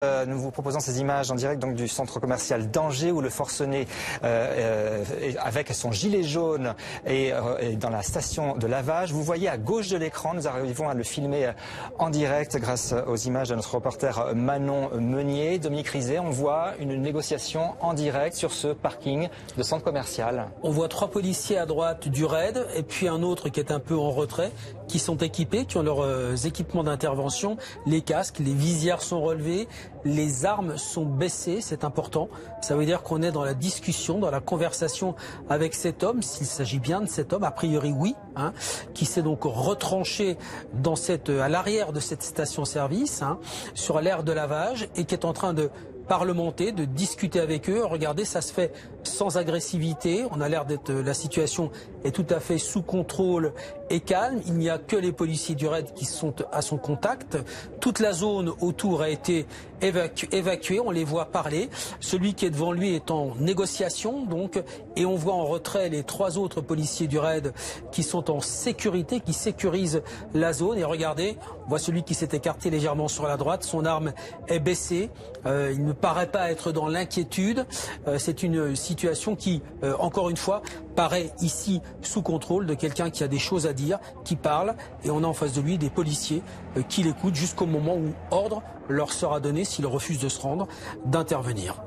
Nous vous proposons ces images en direct donc, du centre commercial d'Angers où le forcené avec son gilet jaune est dans la station de lavage. Vous voyez à gauche de l'écran, nous arrivons à le filmer en direct grâce aux images de notre reporter Manon Meunier. Dominique Rizet, on voit une négociation en direct sur ce parking de centre commercial. On voit 3 policiers à droite du raid et puis un autre qui est un peu en retrait, qui sont équipés, qui ont leurs équipements d'intervention, les casques, les visières sont relevées, les armes sont baissées, c'est important. Ça veut dire qu'on est dans la discussion, dans la conversation avec cet homme, s'il s'agit bien de cet homme, a priori oui, qui s'est donc retranché dans à l'arrière de cette station-service, sur l'aire de lavage et qui est en train de parlementer, de discuter avec eux. Regardez, ça se fait sans agressivité. On a l'air d'être, la situation est tout à fait sous contrôle et calme. Il n'y a que les policiers du raid qui sont à son contact. Toute la zone autour a été évacuée. On les voit parler. Celui qui est devant lui est en négociation, donc, et on voit en retrait les 3 autres policiers du raid qui sont en sécurité, qui sécurisent la zone. Et regardez, on voit celui qui s'est écarté légèrement sur la droite. Son arme est baissée. Il ne paraît pas être dans l'inquiétude. C'est une situation qui, encore une fois, paraît ici sous contrôle de quelqu'un qui a des choses à dire, qui parle, et on a en face de lui des policiers qui l'écoutent jusqu'au moment où ordre leur sera donné, s'ils refusent de se rendre, d'intervenir.